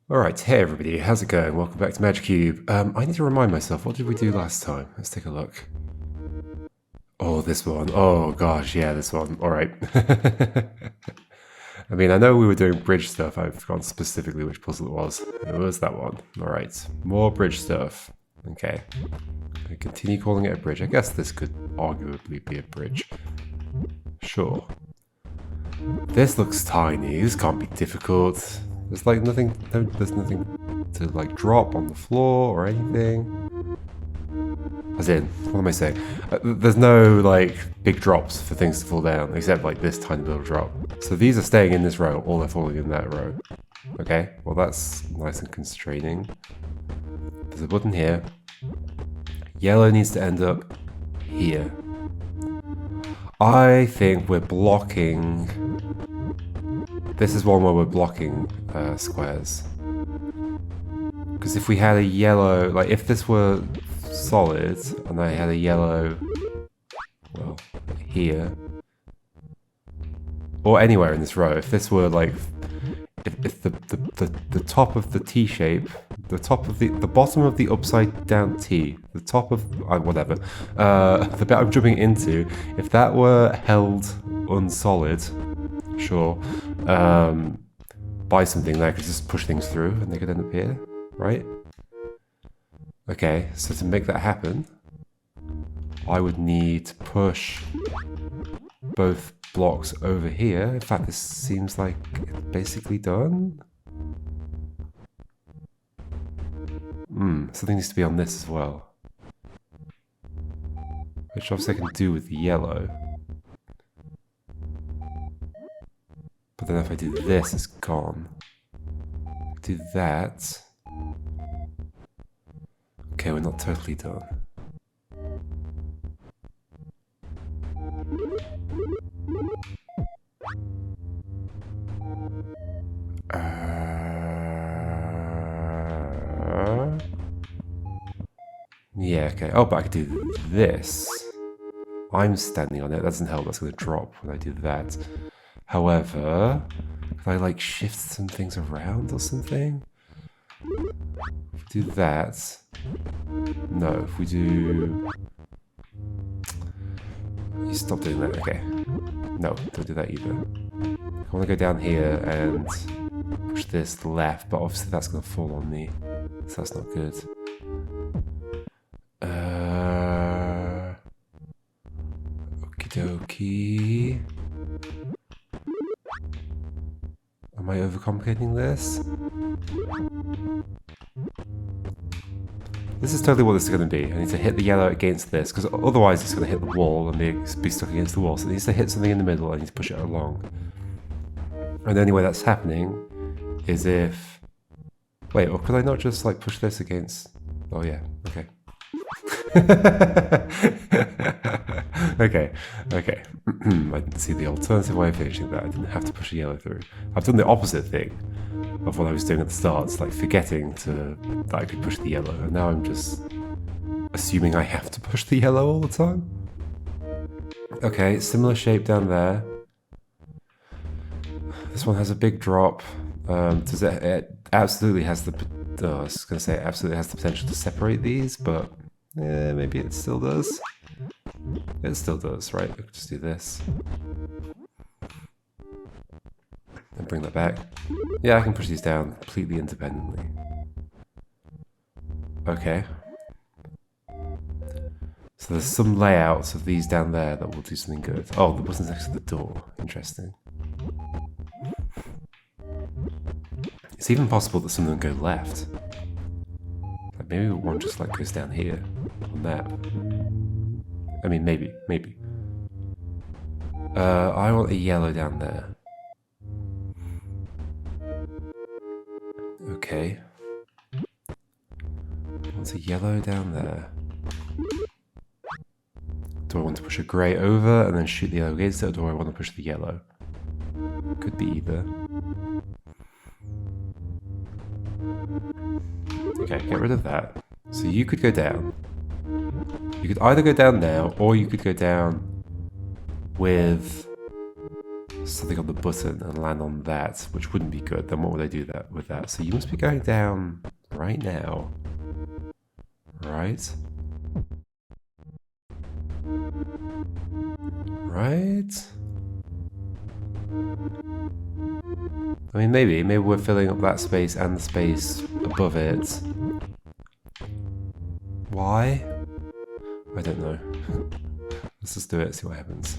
Alright, hey everybody, how's it going? Welcome back to Magicube. I need to remind myself, what did we do last time? Let's take a look. Oh, this one. Oh gosh, yeah, this one. Alright. I mean, I know we were doing bridge stuff. I've forgotten specifically which puzzle it was. It was that one. Alright, more bridge stuff. Okay. I continue calling it a bridge. I guess this could arguably be a bridge. Sure. This looks tiny. This can't be difficult. There's like nothing, there's nothing to like drop on the floor or anything. As in, what am I saying? There's no like big drops for things to fall down, except like this tiny little drop. So these are staying in this row, or they're falling in that row. Okay, well that's nice and constraining. There's a button here. Yellow needs to end up here. I think we're blocking. This is one where we're blocking squares. Because if we had a yellow, like if this were solid and I had a yellow, well, here, or anywhere in this row, if this were like, if the top of the T shape, the top of the bottom of the upside down T, the top of, whatever, the bit I'm jumping into, if that were held unsolid, sure, by something that I could just push things through and they could end up here, right? Okay, so to make that happen, I would need to push both blocks over here. In fact, this seems like it's basically done. Something needs to be on this as well. Which obviously I can do with the yellow. But then if I do this, it's gone. Do that. Okay, we're not totally done. Yeah, okay. Oh, but I could do this. I'm standing on it. That doesn't help. That's going to drop when I do that. However, if I like shift some things around or something, if we do that, no, if we do, you stop doing that, okay, no, don't do that either. I want to go down here and push this left, but obviously that's going to fall on me, so that's not good. Okie dokie. Am I overcomplicating this? This is totally what this is going to be. I need to hit the yellow against this, because otherwise it's going to hit the wall and be stuck against the wall. So it needs to hit something in the middle. I need to push it along. And the only way that's happening is if... Wait, or could I not just like push this against... Oh yeah, okay. okay. I didn't see the alternative way of finishing that. I didn't have to push the yellow through. I've done the opposite thing of what I was doing at the start. It's like forgetting that I could push the yellow, and now I'm just assuming I have to push the yellow all the time. Okay, similar shape down there. This one has a big drop. It absolutely has the... I was going to say it absolutely has the potential to separate these, but maybe it still does. It still does, right? I could just do this. And bring that back. Yeah, I can push these down completely independently. Okay. So there's some layouts of these down there that will do something good. Oh, the button's next to the door. Interesting. It's even possible that some of them go left. Like maybe one just like goes down here on that. I mean, maybe. I want a yellow down there. Okay. I want a yellow down there. Do I want to push a grey over and then shoot the yellow against it, or do I want to push the yellow? Could be either. Okay, get rid of that. So you could go down. You could either go down now, or you could go down with something on the button and land on that, which wouldn't be good. Then what would I do that with that? So you must be going down right now. Right? Right? I mean, maybe we're filling up that space and the space above it. Why? I don't know. Let's just do it, see what happens.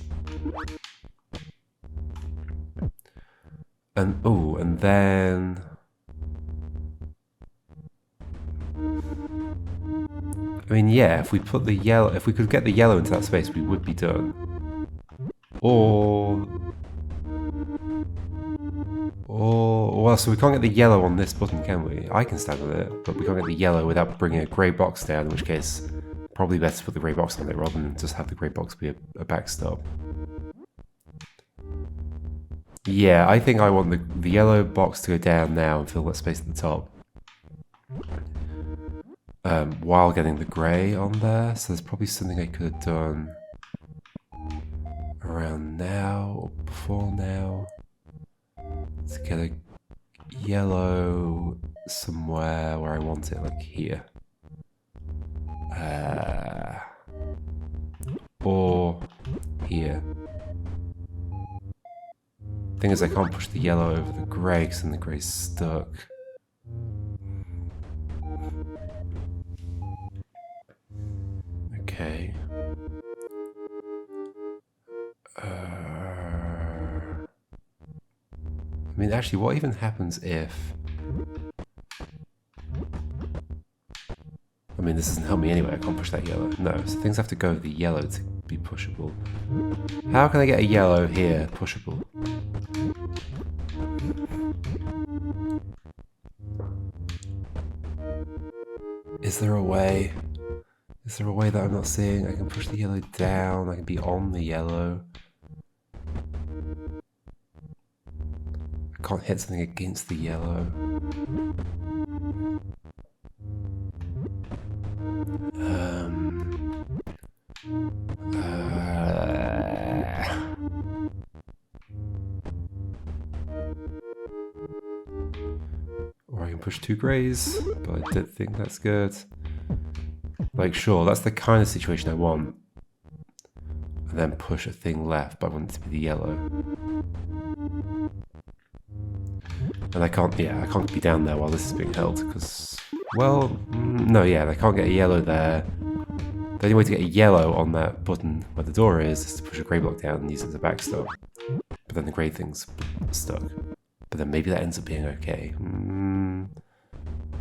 And oh, and then I mean, yeah, if we put the yellow, if we could get the yellow into that space, we would be done. Or well, so we can't get the yellow on this button, can we? I can stand with it, but we can't get the yellow without bringing a grey box down, in which case, probably better to put the grey box on it rather than just have the grey box be a backstop. Yeah, I think I want the yellow box to go down now and fill that space at the top. While getting the grey on there, so there's probably something I could have done around now or before now to get a yellow somewhere where I want it, like here. Or here. Thing is, I can't push the yellow over the grey because then the grey's stuck. Okay. I mean, actually, what even happens if... I mean, this doesn't help me anyway, I can't push that yellow. No, so things have to go with the yellow to be pushable. How can I get a yellow here pushable? Is there a way? Is there a way that I'm not seeing? I can push the yellow down, I can be on the yellow. I can't hit something against the yellow. Or I can push two greys, but I don't think that's good. Like, sure, that's the kind of situation I want. And then push a thing left, but I want it to be the yellow. And I can't, yeah, I can't be down there while this is being held, because, well, no, yeah, I can't get a yellow there. The only way to get a yellow on that button where the door is to push a grey block down and use it as a backstop. But then the grey thing's stuck. But then maybe that ends up being okay.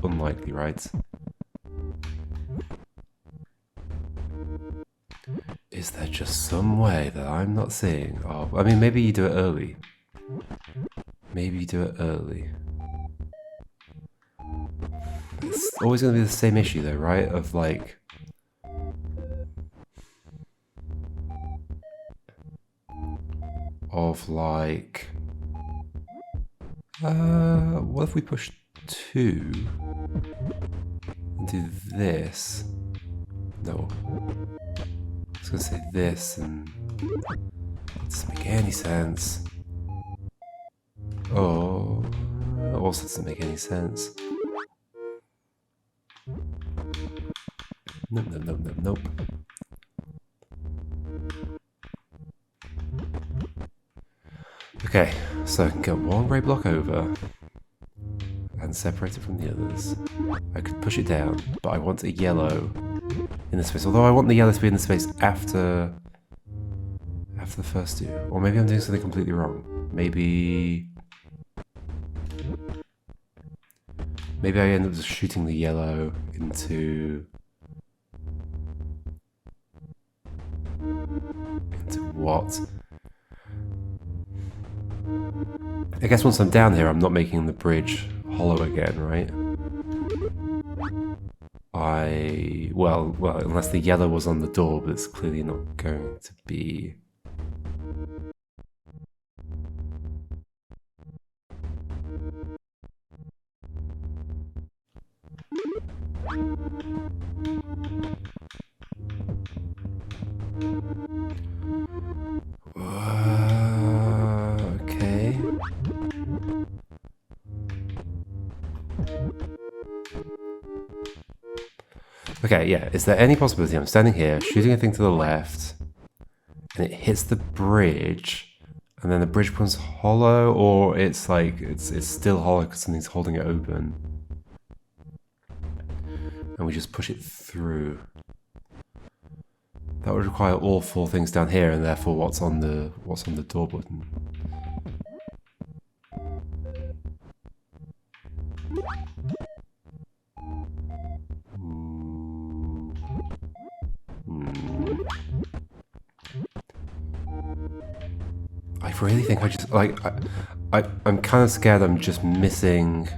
Unlikely, right? Is there just some way that I'm not seeing? Oh, I mean, maybe you do it early. Maybe you do it early. It's always going to be the same issue though, right? Of like... what if we push 2 and do this? No. I was going to say this and it doesn't make any sense. Oh, it also doesn't make any sense. Nope, nope, nope, nope, nope. Okay, so I can get one grey block over and separate it from the others. I could push it down, but I want a yellow in the space. Although I want the yellow to be in the space after the first two. Or maybe I'm doing something completely wrong. Maybe I end up just shooting the yellow into what? I guess once I'm down here, I'm not making the bridge hollow again, right? Well, unless the yellow was on the door, but it's clearly not going to be. Okay, yeah. Is there any possibility I'm standing here, shooting a thing to the left, and it hits the bridge, and then the bridge becomes hollow, or it's like, it's still hollow because something's holding it open. And we just push it through. That would require all four things down here, and therefore what's on the door button. I really think I just, like, I'm kind of scared I'm just missing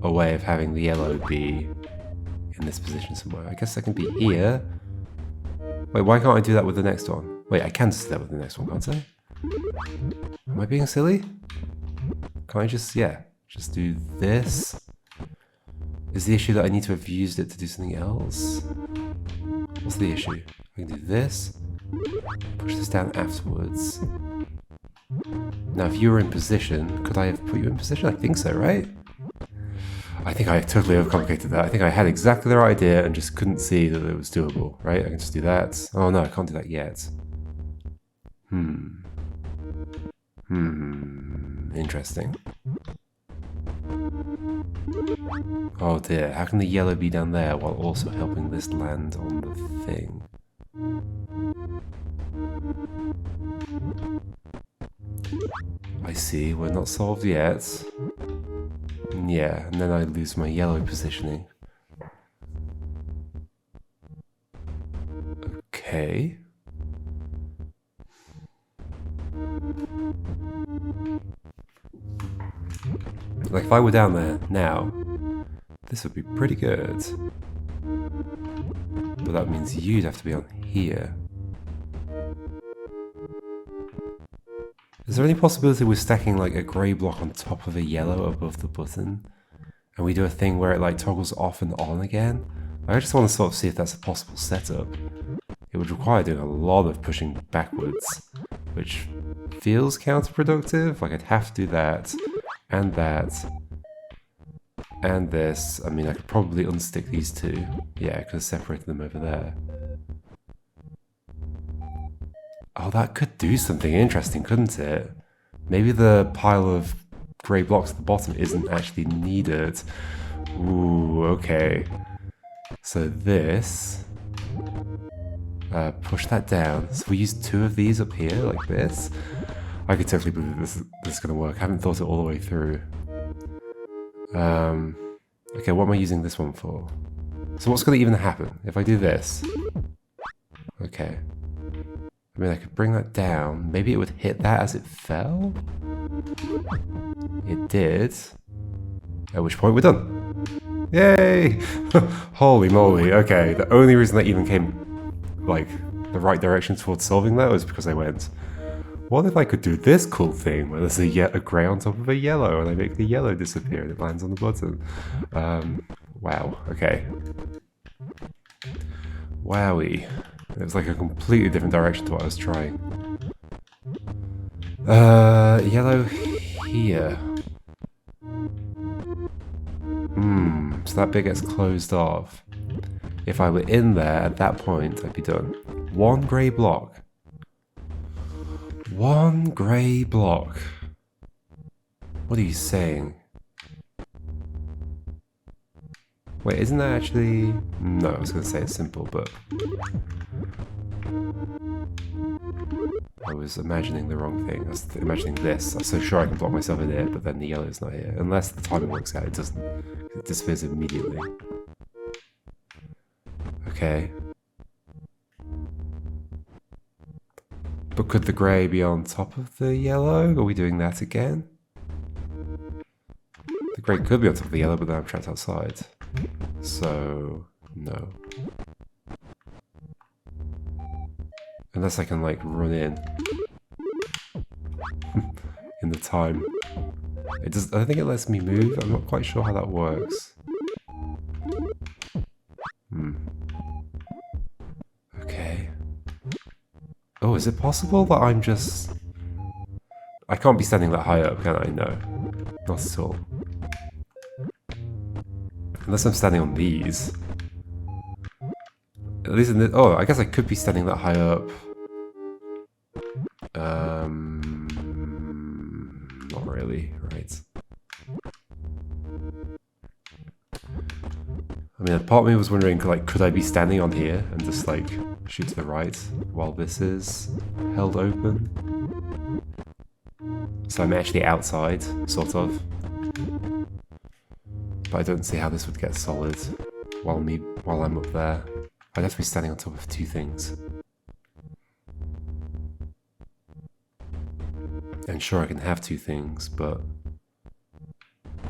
a way of having the yellow be in this position somewhere. I guess I can be here. Wait, why can't I do that with the next one? Wait, I can do that with the next one, can't I? Am I being silly? Can't I just, yeah, just do this? Is the issue that I need to have used it to do something else? What's the issue? I can do this, push this down afterwards. Now, if you were in position, could I have put you in position? I think so, right? I think I totally overcomplicated that. I think I had exactly the right idea and just couldn't see that it was doable, right? I can just do that. Oh no, I can't do that yet. Interesting. Oh dear, how can the yellow be down there while also helping this land on the thing? I see, we're not solved yet. Yeah, and then I lose my yellow positioning. Okay. Like, if I were down there now, this would be pretty good. But that means you'd have to be on here. Is there any possibility we're stacking like a grey block on top of a yellow above the button? And we do a thing where it like toggles off and on again? I just want to sort of see if that's a possible setup. It would require doing a lot of pushing backwards, which feels counterproductive. Like, I'd have to do that, and this. I mean, I could probably unstick these two. Yeah, I could have separated them over there. Oh, that could do something interesting, couldn't it? Maybe the pile of grey blocks at the bottom isn't actually needed. Ooh, okay. So this... push that down. So we use two of these up here, like this. I could totally believe this is going to work. I haven't thought it all the way through. Okay, what am I using this one for? So what's going to even happen if I do this? Okay. I mean, I could bring that down. Maybe it would hit that as it fell? It did. At which point we're done. Yay! Holy moly, okay. The only reason that even came, like, the right direction towards solving that was because I went, what if I could do this cool thing where there's a grey on top of a yellow and I make the yellow disappear and it lands on the button? Wow, okay. Wowie. It was like a completely different direction to what I was trying. Yellow here. So that bit gets closed off. If I were in there at that point, I'd be done. One grey block. One grey block. What are you saying? Wait, isn't that actually... No, I was going to say it's simple, but... I was imagining the wrong thing. I was imagining this. I'm so sure I can block myself in it, but then the yellow's not here. Unless the timing works out, it doesn't. It disappears immediately. Okay. But could the grey be on top of the yellow? Are we doing that again? The grey could be on top of the yellow, but then I'm trapped outside. So, no. Unless I can, like, run in. In the time. It does. I don't think it lets me move. I'm not quite sure how that works. Okay. Oh, is it possible that I'm just... I can't be standing that high up, can I? No. Not at all. Unless I'm standing on these. At least in the... Oh, I guess I could be standing that high up. Not really, right. I mean, part of me was wondering, like, could I be standing on here and just, like, shoot to the right while this is held open? So I'm actually outside, sort of. But I don't see how this would get solid while I'm up there. I'd have to be standing on top of two things. And sure, I can have two things, but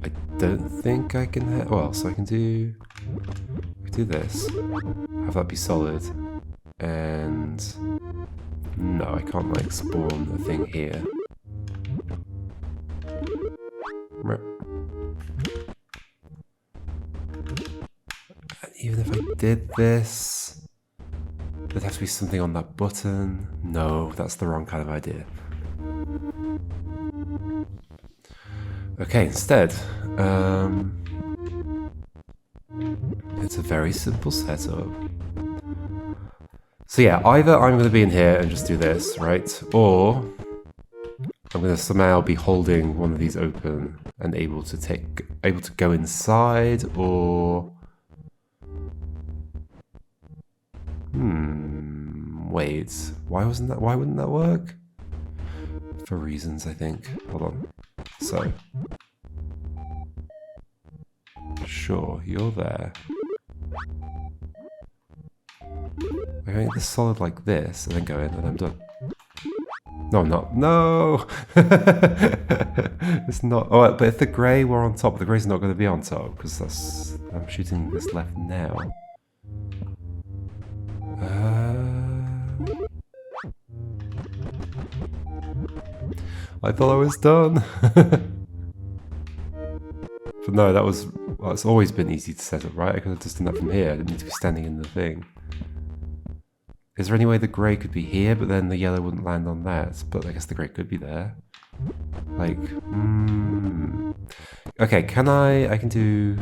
I don't think I can have... Well, so I can do this, have that be solid, and no, I can't like spawn a thing here. Even if I did this, there'd have to be something on that button. No, that's the wrong kind of idea. Okay, instead, it's a very simple setup. So yeah, either I'm going to be in here and just do this, right? Or I'm going to somehow be holding one of these open and able to go inside, or... Wait, why wouldn't that work? For reasons, I think. Hold on. So. Sure, you're there. I can make this solid like this, and then go in, and I'm done. No, I'm not. No! It's not. Oh, but if the grey were on top, the grey's not going to be on top, because that's... I'm shooting this left now. I thought I was done. But no, well, it's always been easy to set up, right? I could have just done that from here. I didn't need to be standing in the thing. Is there any way the grey could be here, but then the yellow wouldn't land on that? But I guess the grey could be there. Like, Okay, I can do...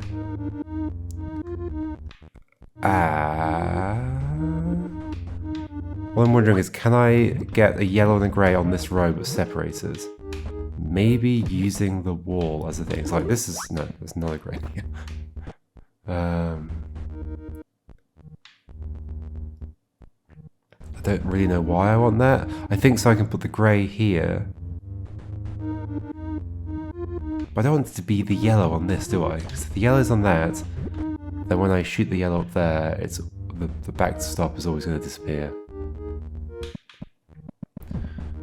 What I'm wondering is, can I get a yellow and a grey on this row but separated? Maybe using the wall as a thing. It's like, this is... No, there's not a grey here. I don't really know why I want that. I think so I can put the grey here. But I don't want it to be the yellow on this, do I? Because if the yellow's on that, then when I shoot the yellow up there, it's the backstop is always going to disappear.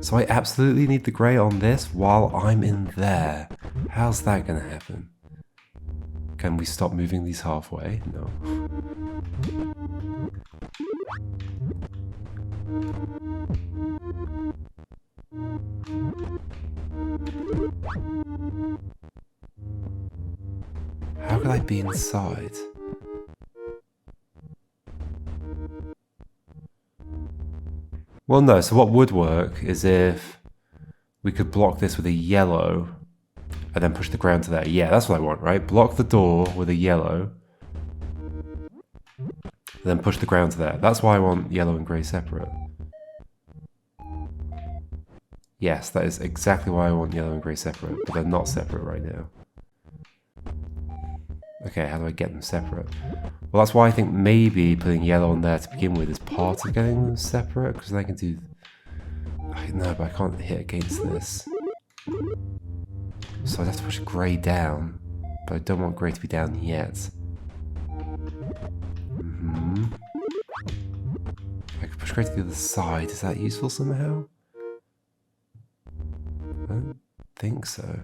So I absolutely need the grey on this while I'm in there. How's that going to happen? Can we stop moving these halfway? No. How could I be inside? Well, no, so what would work is if we could block this with a yellow and then push the ground to there. Yeah, that's what I want, right? Block the door with a yellow and then push the ground to there. That's why I want yellow and grey separate. Yes, that is exactly why I want yellow and grey separate, but they're not separate right now. Okay, how do I get them separate? Well, that's why I think maybe putting yellow on there to begin with is part of getting them separate, because then I can do... No, but I can't hit against this. So I'd have to push grey down, but I don't want grey to be down yet. I could push grey to the other side. Is that useful somehow? I don't think so.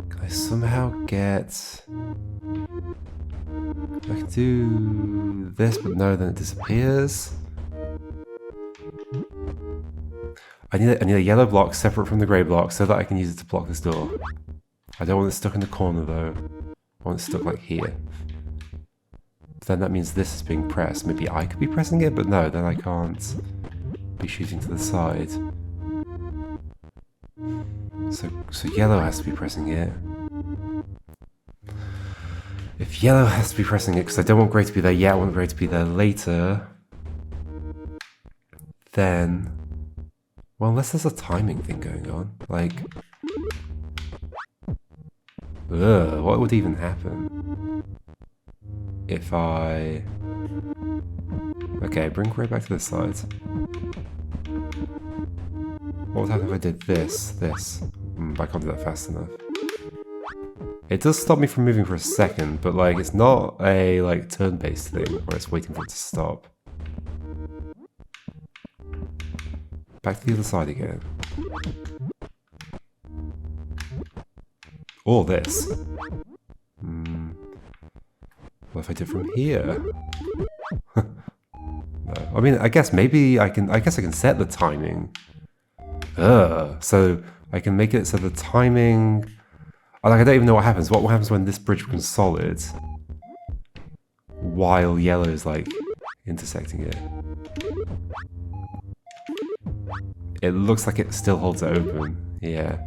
Can I somehow get... I can do this, but no, then it disappears. I need a yellow block separate from the grey block so that I can use it to block this door. I don't want it stuck in the corner though. I want it stuck like here. then that means this is being pressed. Maybe I could be pressing it, but no, then I can't be shooting to the side. So yellow has to be pressing it. If yellow has to be pressing it, because I don't want grey to be there yet, I want grey to be there later, then... Well, unless there's a timing thing going on. Like... Ugh, what would even happen? If I... Okay, bring grey back to this side. What would happen if I did this? But I can't do that fast enough. It does stop me from moving for a second, but like it's not a like turn-based thing where it's waiting for it to stop. Back to the other side again. Or this. What if I did from here? No. I mean, I guess maybe I guess I can set the timing. So I can make it so the timing... Like, I don't even know what happens. What happens when this bridge becomes solid while yellow is, like, intersecting it? It looks like it still holds it open. Yeah.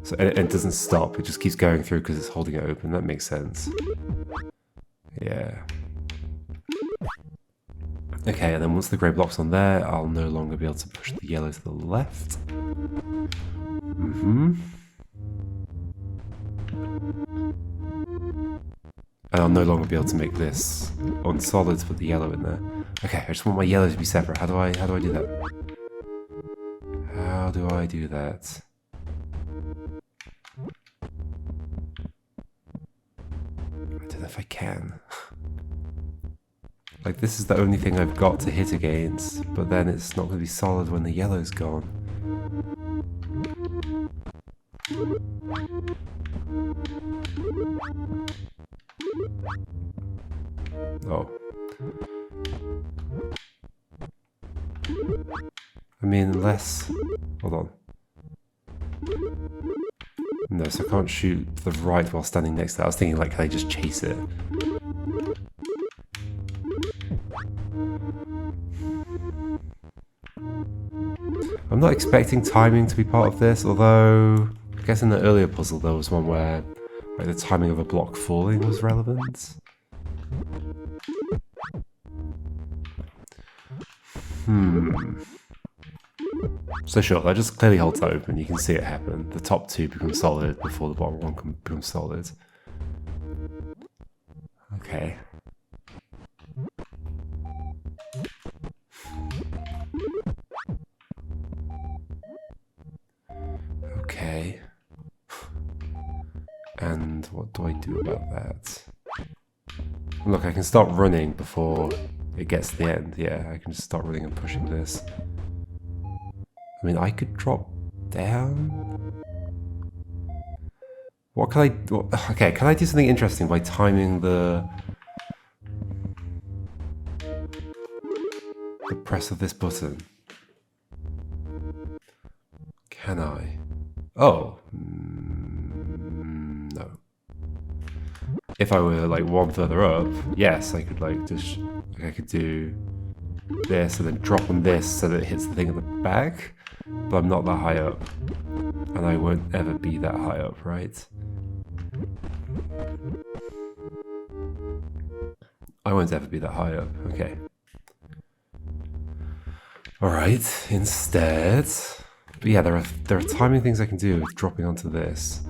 So it doesn't stop. It just keeps going through because it's holding it open. That makes sense. Yeah. Okay, and then once the grey block's on there, I'll no longer be able to push the yellow to the left. And I'll no longer be able to make this unsolid to put the yellow in there. Okay, I just want my yellow to be separate. How do I do that? How do I do that? I don't know if I can. Like, this is the only thing I've got to hit against, but then it's not going to be solid when the yellow's gone. Oh. I mean, unless... Hold on. No, so I can't shoot to the right while standing next to it. I was thinking, like, can I just chase it? I'm not expecting timing to be part of this, although I guess in the earlier puzzle there was one where like, the timing of a block falling was relevant. So sure, that just clearly holds that open. You can see it happen. The top two become solid before the bottom one becomes solid. Okay. Okay. And what do I do about that? Look, I can start running before it gets to the end. Yeah, I can just start running and pushing this. I mean, I could drop down. What can I do? Okay, can I do something interesting by timing the press of this button? Can I? Oh. No. If I were like one further up, yes, I could like just, I could do this and then drop on this so that it hits the thing at the back, but I'm not that high up. And I won't ever be that high up, right? I won't ever be that high up, okay. Alright, instead... But yeah, there are timing things I can do with dropping onto this.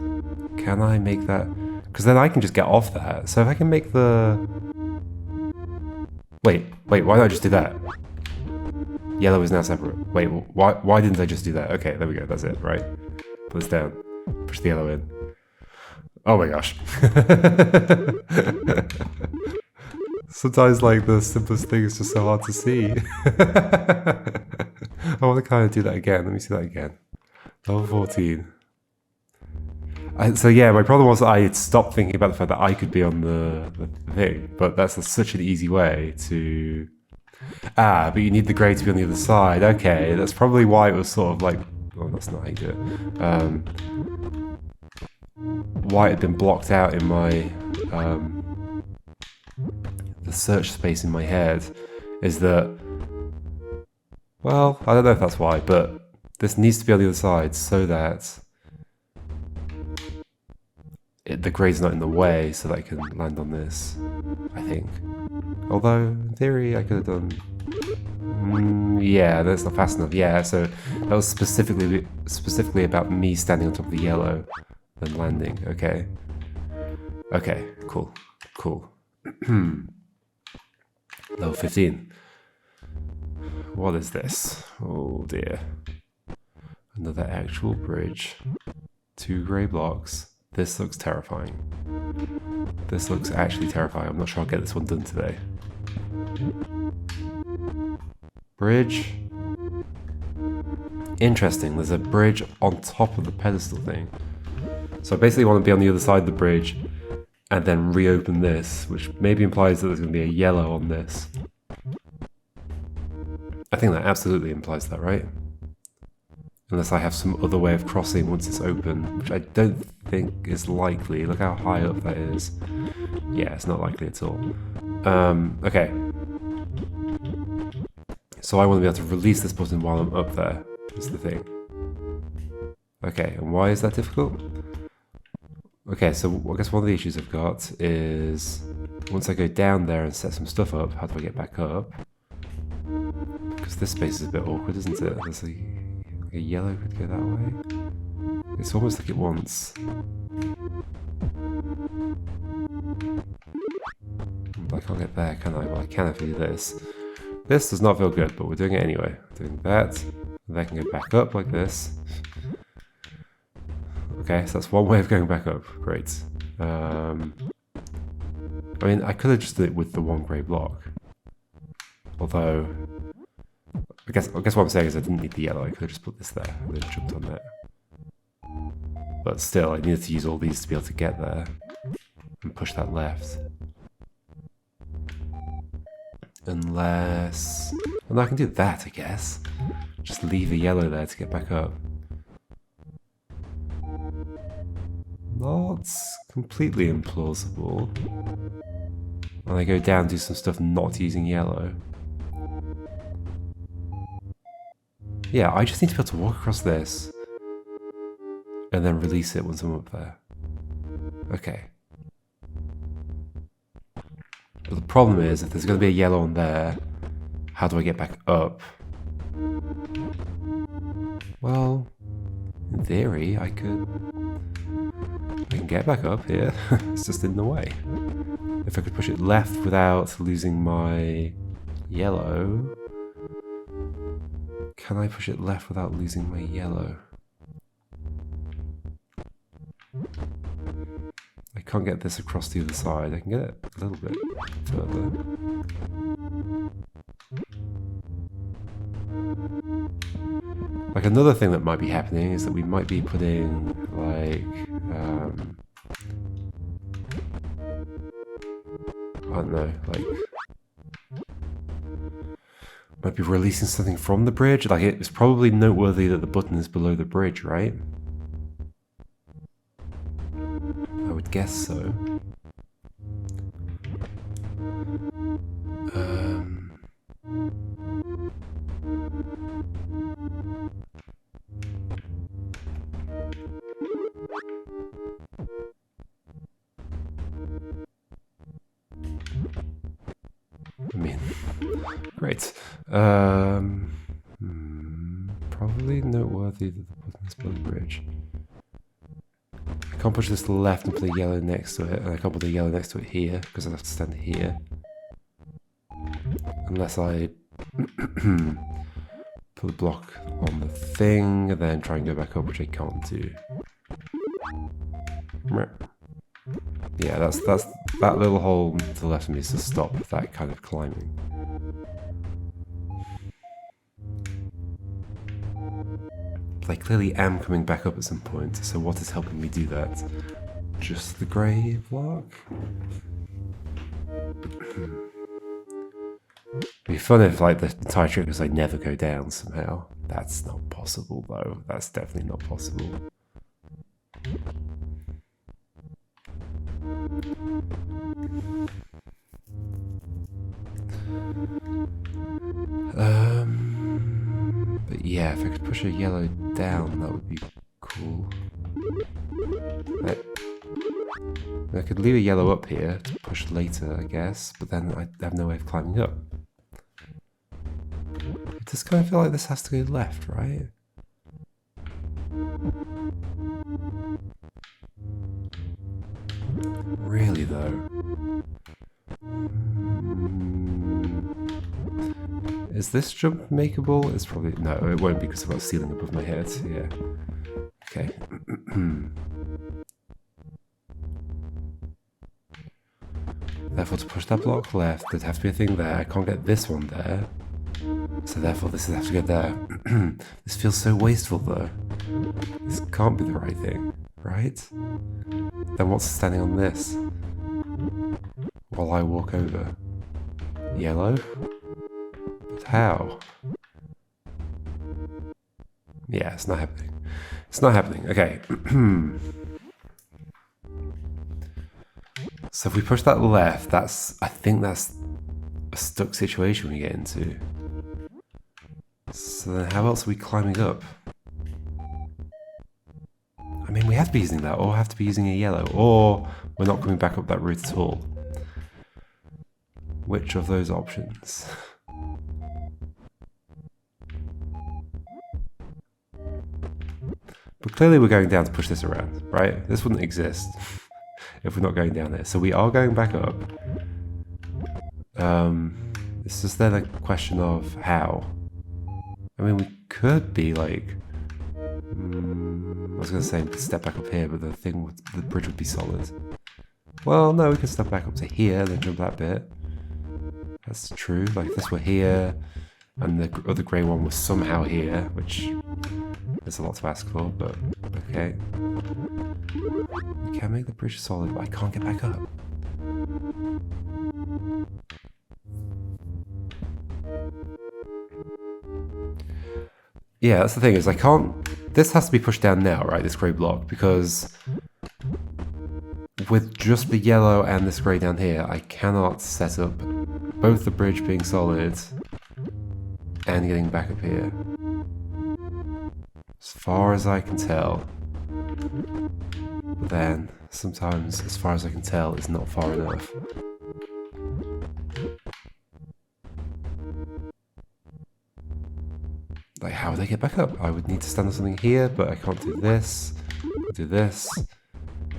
Can I make that... Because then I can just get off that. So if I can make the... Wait, why don't I just do that? Yellow is now separate. Wait, why didn't I just do that? Okay, there we go, that's it, right? Put this down. Push the yellow in. Oh my gosh. Sometimes, like, the simplest thing is just so hard to see. I want to kind of do that again. Let me see that again. Level 14. So yeah, my problem was I had stopped thinking about the fact that I could be on the thing, but that's such an easy way to... Ah, but you need the grey to be on the other side. Okay, that's probably why it was sort of like... Oh, that's not how you do it. why it had been blocked out in my the search space in my head is that, well, I don't know if that's why, but this needs to be on the other side so that the grade's not in the way, so that I can land on this, I think. Although, in theory, I could have done... yeah, that's not fast enough. Yeah, so that was specifically about me standing on top of the yellow and landing. Okay. Okay, cool. Cool. Level 15. What is this? Oh dear. Another actual bridge. 2 grey blocks. This looks terrifying. This looks actually terrifying. I'm not sure I'll get this one done today. Bridge. Interesting, there's a bridge on top of the pedestal thing. So I basically want to be on the other side of the bridge and then reopen this, which maybe implies that there's going to be a yellow on this. I think that absolutely implies that, right? Unless I have some other way of crossing once it's open, which I don't think is likely. Look how high up that is. Yeah, it's not likely at all. Okay. So I want to be able to release this button while I'm up there, is the thing. Okay, and why is that difficult? Okay, so I guess one of the issues I've got is once I go down there and set some stuff up, how do I get back up? Because this space is a bit awkward, isn't it? There's like a yellow could go that way. It's almost like it wants... I can't get there, can I? Well, I can if I do this. This does not feel good, but we're doing it anyway. Doing that, and that can go back up like this. Okay, so that's one way of going back up. Great. I mean, I could have just did it with the 1 grey block. Although, I guess what I'm saying is I didn't need the yellow. I could have just put this there and then jumped on that. But still, I needed to use all these to be able to get there and push that left. Unless... well, I can do that, I guess. Just leave a yellow there to get back up. Not completely implausible. And I go down and do some stuff not using yellow. Yeah, I just need to be able to walk across this. And then release it once I'm up there. Okay. But the problem is, if there's going to be a yellow on there, how do I get back up? Well, in theory, I can get back up here. It's just in the way. If I could push it left without losing my yellow... Can I push it left without losing my yellow? I can't get this across the other side. I can get it a little bit further. Like, another thing that might be happening is that we might be putting, like, I don't know, like, might be releasing something from the bridge. Like, it's probably noteworthy that the button is below the bridge, right? I would guess so. I mean, great. Probably noteworthy that the button is below the bridge. I can't push this to the left and put a yellow next to it, and I can't put a yellow next to it here, because I have to stand here. Unless I put a block on the thing, and then try and go back up, which I can't do. Yeah, that's that little hole to the left of me is to stop that kind of climbing. But I clearly am coming back up at some point, so what is helping me do that? Just the grey block? It'd be fun if, like, the entire trick was I never go down somehow. That's not possible, though. That's definitely not possible. But yeah, if I could push a yellow down, that would be cool. I could leave a yellow up here to push later, I guess, but then I have no way of climbing up. It does kind of feel like this has to go left, right? Really though? Is this jump makeable? It's probably... no, it won't because I've got a ceiling above my head, yeah. Okay. Therefore, to push that block left, there'd have to be a thing there. I can't get this one there. So therefore, this would have to go there. This feels so wasteful, though. This can't be the right thing, right? Then what's standing on this? While I walk over. Yellow? But how? Yeah, it's not happening. It's not happening. Okay. So if we push that left, I think that's a stuck situation we get into. So then how else are we climbing up? I mean, we have to be using that, or have to be using a yellow, or we're not coming back up that route at all. Which of those options? But clearly we're going down to push this around, right? This wouldn't exist if we're not going down there. So we are going back up. It's just then a question of how. I mean, we could be like... I was going to say we could step back up here, but the bridge would be solid. Well, no, we could step back up to here, then jump that bit. That's true. Like if this were here, and the other grey one was somehow here, which is a lot to ask for, but okay. We can make the bridge solid, but I can't get back up. Yeah, that's the thing, is I can't... This has to be pushed down now, right, this grey block, because with just the yellow and this grey down here, I cannot set up both the bridge being solid and getting back up here. As far as I can tell. But then, sometimes, as far as I can tell, is not far enough. Like, how would I get back up? I would need to stand on something here, but I can't do this. Do this.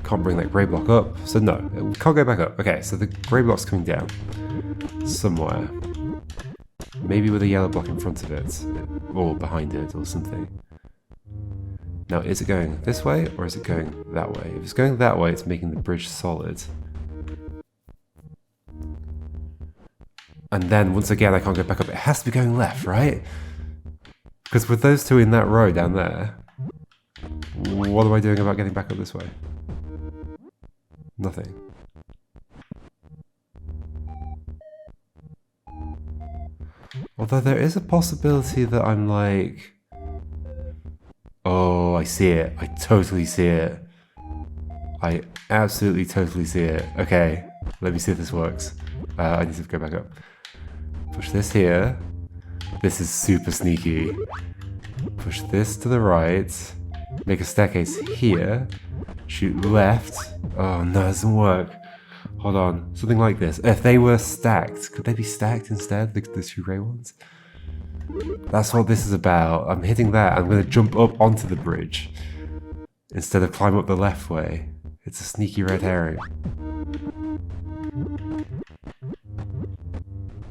Can't bring that grey block up. So no, it can't go back up. Okay, so the grey block's coming down. Somewhere. Maybe with a yellow block in front of it. Or behind it, or something. Now, is it going this way, or is it going that way? If it's going that way, it's making the bridge solid. And then, once again, I can't go back up. It has to be going left, right? Because with those two in that row down there, what am I doing about getting back up this way? Nothing. Although there is a possibility that I'm like... Oh, I see it. I totally see it. I absolutely totally see it. Okay, let me see if this works. I need to go back up. Push this here. This is super sneaky. Push this to the right. Make a staircase here. Shoot left. Oh no, it doesn't work. Hold on. Something like this. If they were stacked, could they be stacked instead? The two grey ones? That's what this is about. I'm hitting that. I'm going to jump up onto the bridge instead of climb up the left way. It's a sneaky red herring.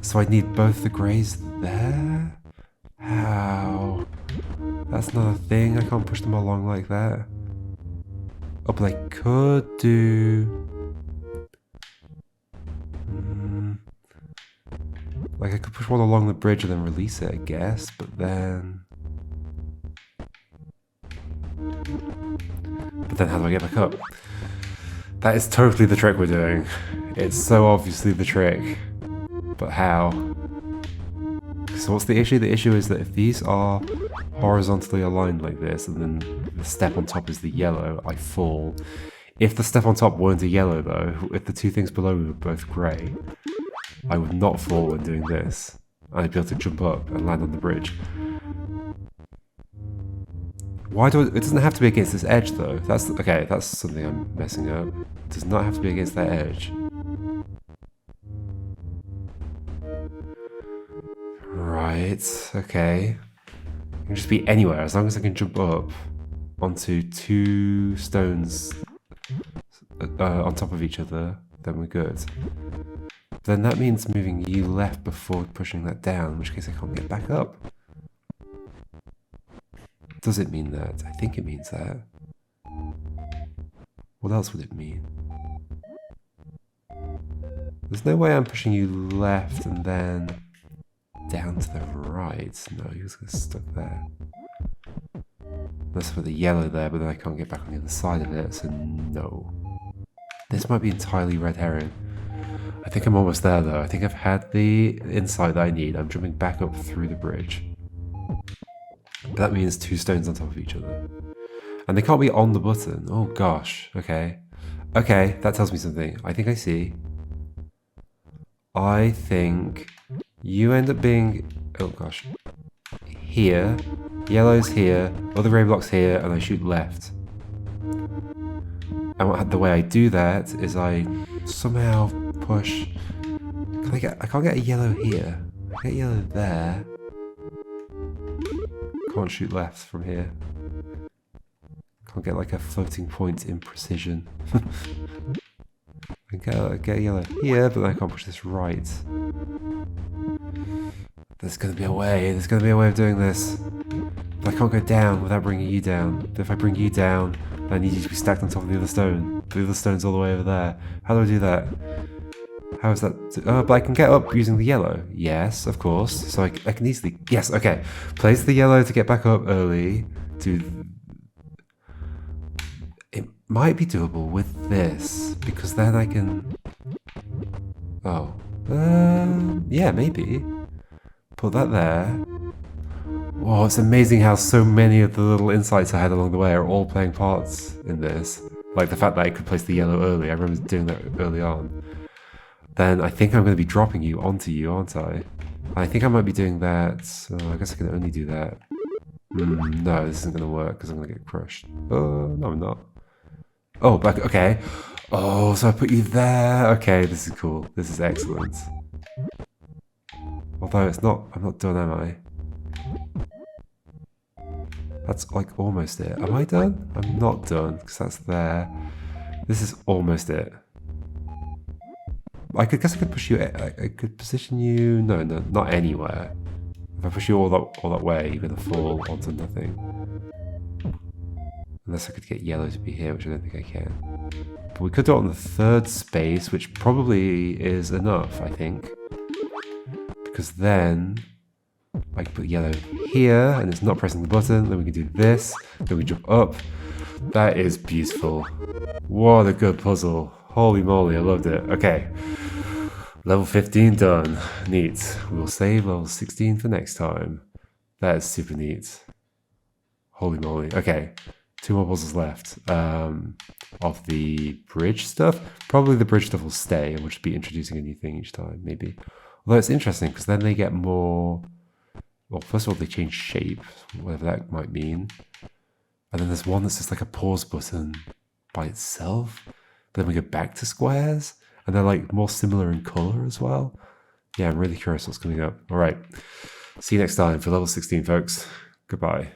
So I need both the greys there? How? That's not a thing. I can't push them along like that. Oh, but I could do... Like, I could push one along the bridge and then release it, I guess, but then... But then how do I get back up? That is totally the trick we're doing. It's so obviously the trick. But how? So what's the issue? The issue is that if these are horizontally aligned like this, and then the step on top is the yellow, I fall If the stuff on top weren't a yellow though, if the two things below me were both grey, I would not fall when doing this. I'd be able to jump up and land on the bridge. Why do it doesn't have to be against this edge though. That's okay, that's something I'm messing up. It does not have to be against that edge. Right, okay. It can just be anywhere as long as I can jump up onto two stones on top of each other, then we're good. Then that means moving you left before pushing that down, in which case I can't get back up. Does it mean that? I think it means that. What else would it mean? There's no way I'm pushing you left and then down to the right. No, he was going to stuck there. Let's put the yellow there, but then I can't get back on the other side of it, so no. This might be entirely red herring. I think I'm almost there though. I think I've had the insight that I need. I'm jumping back up through the bridge. But that means two stones on top of each other. And they can't be on the button. Oh gosh, okay. Okay, that tells me something. I think I see. I think you end up being, oh gosh, here. Yellow's here, other grey block's here, and I shoot left. And the way I do that is I somehow push. I can't get a yellow here. I get yellow there. Can't shoot left from here. Can't get like a floating point in precision. I get a yellow here, but I can't push this right. There's gonna be a way. There's gonna be a way of doing this. But I can't go down without bringing you down. But if I bring you down, I need you to be stacked on top of the other stone. The other stone's all the way over there. How do I do that? How is that? Oh, but I can get up using the yellow. Yes, of course. So I can easily... Yes, okay. Place the yellow to get back up early. It might be doable with this. Because then I can... Oh. Yeah, maybe. Put that there. Whoa, it's amazing how so many of the little insights I had along the way are all playing parts in this. Like the fact that I could place the yellow early. I remember doing that early on. Then I think I'm going to be dropping you onto you, aren't I? I think I might be doing that. So I guess I can only do that. No, this isn't going to work because I'm going to get crushed. No, I'm not. Oh, back. Okay. Oh, so I put you there. Okay, this is cool. This is excellent. Although it's not. I'm not done, am I? That's like almost it. Am I done? I'm not done because that's there. This is almost it. I guess I could push you. I could position you. No, not anywhere. If I push you all that way, you're gonna fall onto nothing. Unless I could get yellow to be here, which I don't think I can. But we could do it on the third space, which probably is enough, I think. Because then I can put yellow here, and it's not pressing the button. Then we can do this. Then we jump up. That is beautiful. What a good puzzle. Holy moly, I loved it. Okay. Level 15 done. Neat. We'll save level 16 for next time. That is super neat. Holy moly. Okay. 2 more puzzles left. Of the bridge stuff. Probably the bridge stuff will stay, and we'll just be introducing a new thing each time, maybe. Although it's interesting, because then they get more... Well, first of all, they change shape, whatever that might mean. And then there's one that's just like a pause button by itself. But then we go back to squares, and they're like more similar in color as well. Yeah, I'm really curious what's coming up. All right. See you next time for level 16, folks. Goodbye.